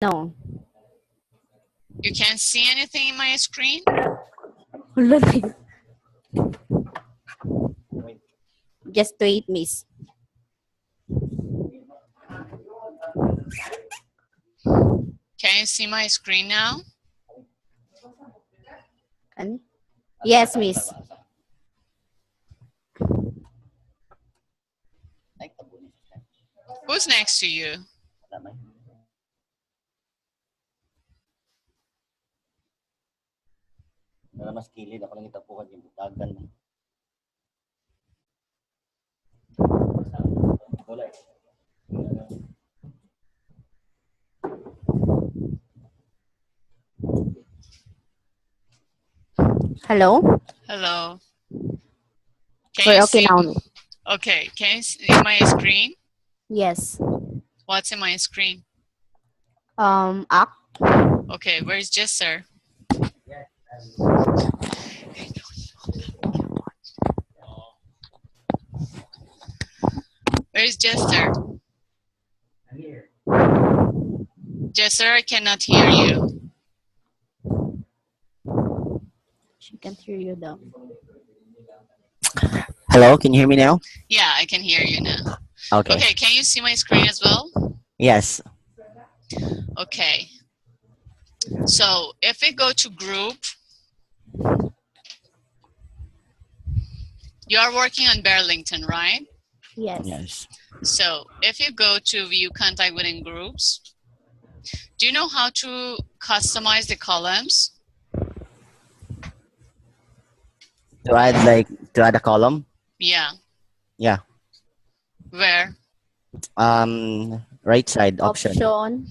No. You can't see anything in my screen? Just wait, miss. Can you see my screen now? Ano? Yes, miss. Who's next to you? Mas kilid ako lang itapukan yung butagan. Wala. Hello? Hello. Can We're you okay see? now. Okay, can you see my screen? Yes. What's in my screen? Up. Okay, where's Jesser? Where's Jesser? Jesser, I cannot hear you. She can't hear you though. Hello, can you hear me now? Yeah, I can hear you now. Okay. Okay, can you see my screen as well? Yes. Okay. So if we go to group, you are working on Burlington, right? Yes. Yes. So if you go to view contact within groups, do you know how to customize the columns? To add a column? Yeah. Yeah. Where? Right side option.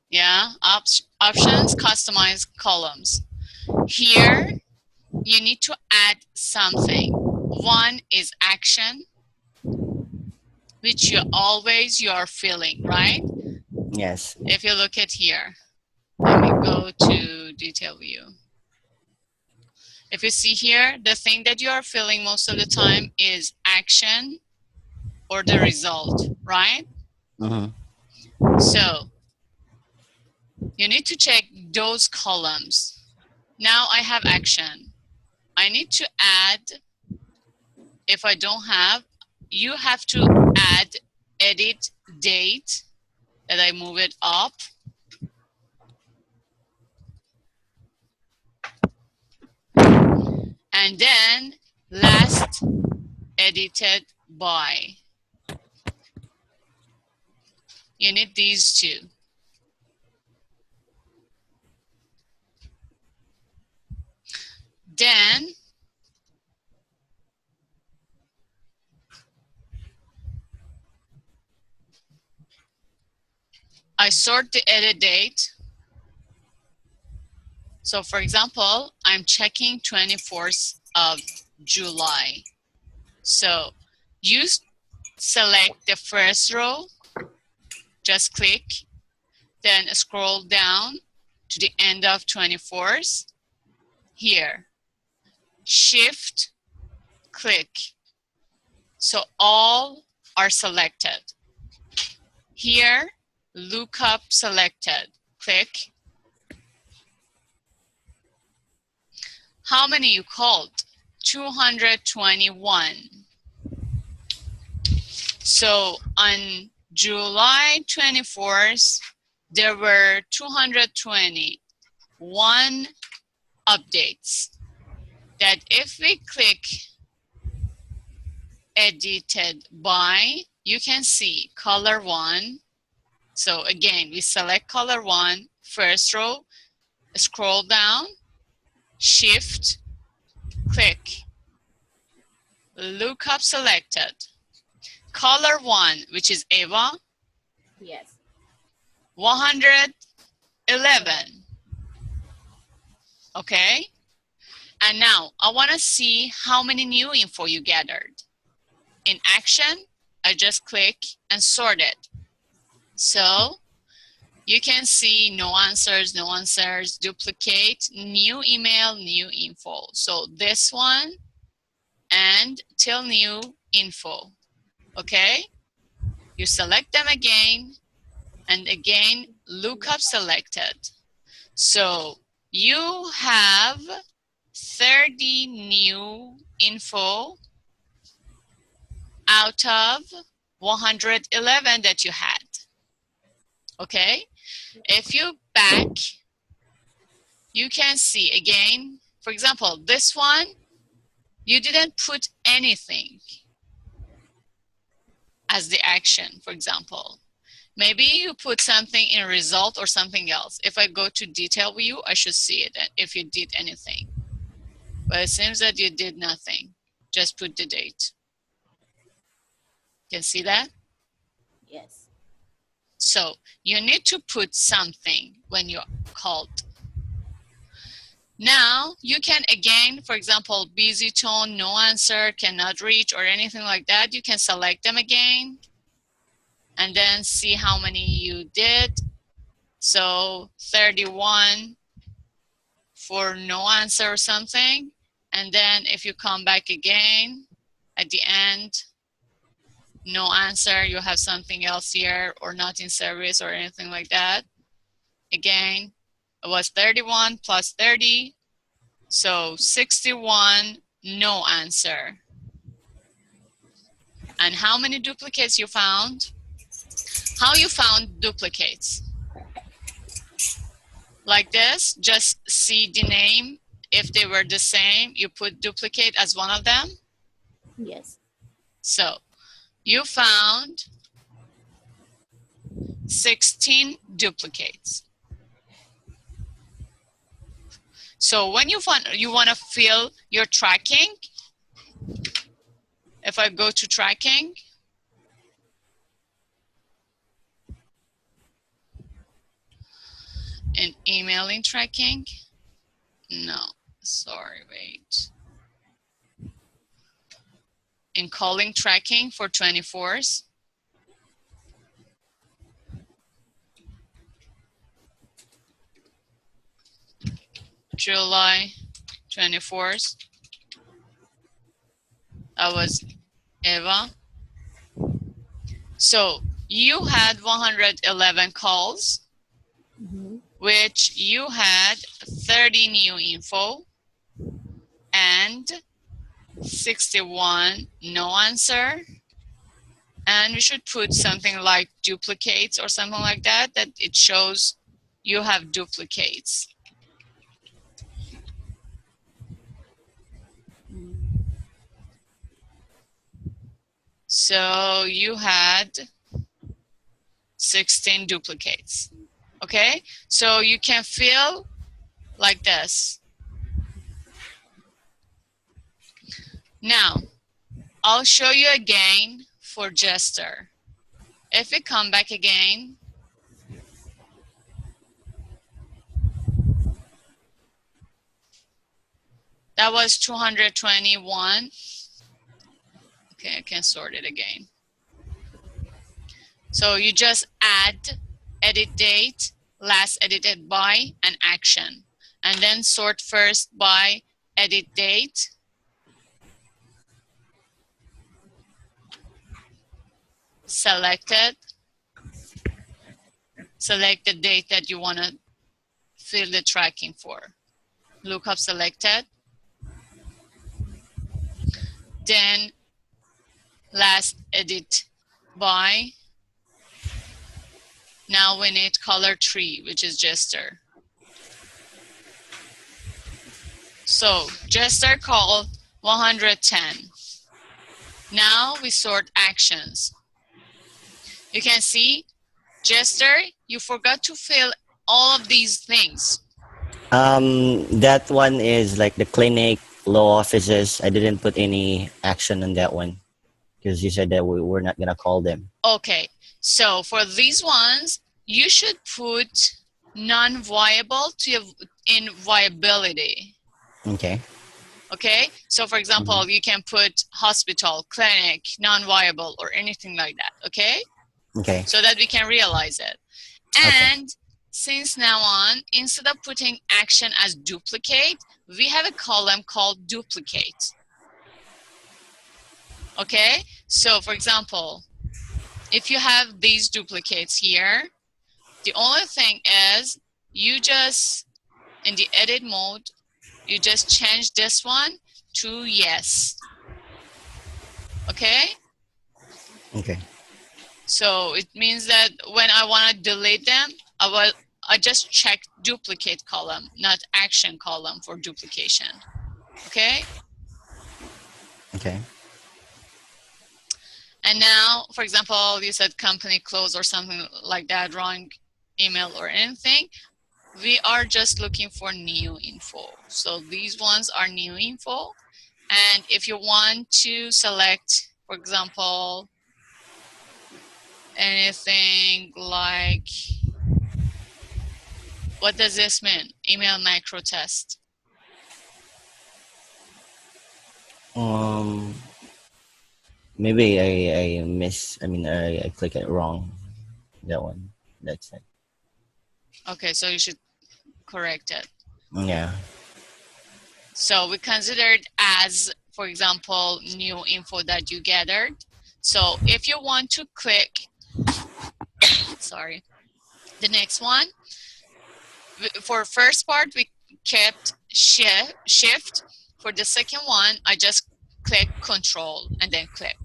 Yeah, options, customize columns. Here, you need to add something. One is action, which you are feeling, right? Yes. If you look at here, let me go to detail view. If you see here, the thing that you are feeling most of the time is action or the result, right? Mm-hmm. So you need to check those columns. Now I have action. I need to add, if I don't have, you have to add edit date, that I move it up. And then last edited by. You need these two. Then I sort the edit date. So for example, I'm checking 24th of July. So you select the first row, just click, then scroll down to the end of 24th. Here, shift, click. So all are selected. Here, lookup selected, click. How many you called? 221. So on July 24th, there were 221 updates that if we click edited by, you can see color 1. So again, we select color 1, first row, scroll down, shift, click, lookup selected. Color 1, which is Ava. Yes. 111. Okay? And now I want to see how many new info you gathered. In action, I just click and sort it. So you can see no answers, duplicate, new email, new info. So this one and till new info. Okay? You select them again and again lookup selected. So you have 30 new info out of 111 that you had. Okay? If you back, you can see again, for example, this one, you didn't put anything as the action, for example. Maybe you put something in result or something else. If I go to detail view, I should see it if you did anything. But it seems that you did nothing. Just put the date. You can see that? Yes. So you need to put something when you're called. Now you can again, for example, busy tone, no answer, cannot reach, or anything like that. You can select them again and then see how many you did. So 31 for no answer or something. And then if you come back again at the end, no answer, you have something else here or not in service or anything like that. Again, it was 31 plus 30. So 61, no answer. And how many duplicates you found? How you found duplicates? Like this, just see the name. If they were the same, you put duplicate as one of them. Yes. So you found 16 duplicates. So when you want to fill your tracking, if I go to tracking, in emailing tracking, no, sorry, wait. In calling tracking for 24s, July 24th, that was Eva. So you had 111 calls, which you had 30 new info and 61 no answer. And we should put something like duplicates or something like that, that it shows you have duplicates. So you had 16 duplicates. Okay, so you can fill like this. Now, I'll show you again for Jester. If we come back again, that was 221. Okay, I can sort it again. So you just add edit date, last edited by, and action. And then sort first by edit date. Selected. Select the date that you want to fill the tracking for. Lookup selected. Then last edit by. Now we need color tree, which is Jester. So Jester called 110. Now we sort actions. You can see, Jester, you forgot to fill all of these things. That one is like the clinic, law offices. I didn't put any action on that one because you said that we were not gonna call them. Okay, so for these ones, you should put non-viable to in viability. Okay. Okay, so for example, you can put hospital, clinic, non-viable, or anything like that. Okay. Okay. So that we can realize it. And since now on, instead of putting action as duplicate, we have a column called duplicate. Okay, so for example, if you have these duplicates here, The only thing is you just, in the edit mode, you just change this one to yes. Okay? Okay. So it means that when I want to delete them, I just check duplicate column, not action column for duplication. Okay? Okay. And now, for example, you said company close or something like that, wrong email or anything. We are just looking for new info. So these ones are new info. And if you want to select, for example, anything like, what does this mean? Email macro test. Maybe I click it wrong. That one. That's it. Okay, so you should correct it. Yeah. So we consider it as, for example, new info that you gathered. So if you want to click, sorry, the next one, for first part, we kept shift. For the second one, I just click control and then click.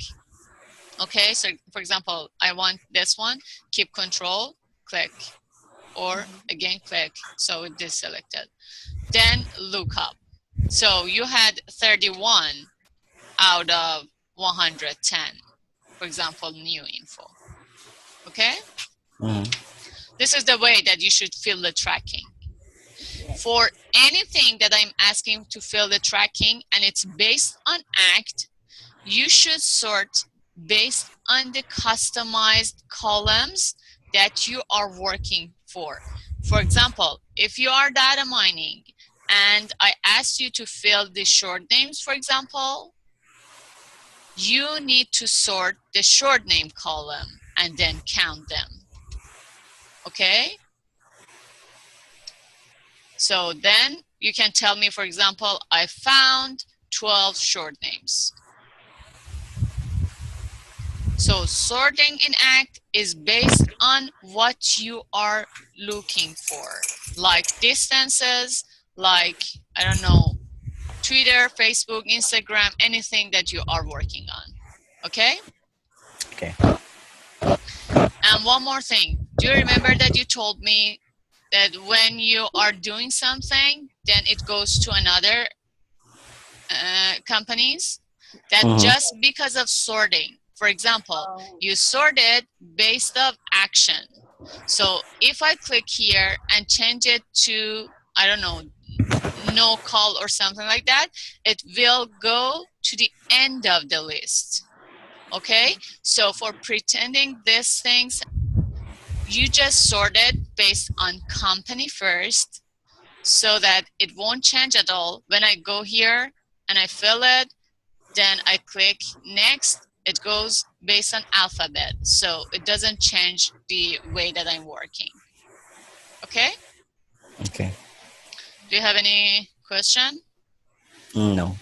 Okay, so for example, I want this one, keep control, click, or again click, so it is selected. Then lookup. So you had 31 out of 110, for example, new info. Okay? This is the way that you should fill the tracking. For anything that I'm asking to fill the tracking and it's based on ACT, you should sort based on the customized columns that you are working for. For example, if you are data mining and I asked you to fill the short names, for example, you need to sort the short name column and then count them. Okay? So then you can tell me, for example, I found 12 short names. So sorting in ACT is based on what you are looking for, like distances, like, I don't know, Twitter, Facebook, Instagram, anything that you are working on. Okay? Okay. And one more thing. Do you remember that you told me that when you are doing something, then it goes to another companies? That just because of sorting. For example, you sorted based of action. So if I click here and change it to, I don't know, no call or something like that, it will go to the end of the list. Okay? So for pretending these things, you just sorted based on company first so that it won't change at all. When I go here and I fill it, then I click next, it goes based on alphabet. So it doesn't change the way that I'm working. Okay? Okay. Do you have any question? No.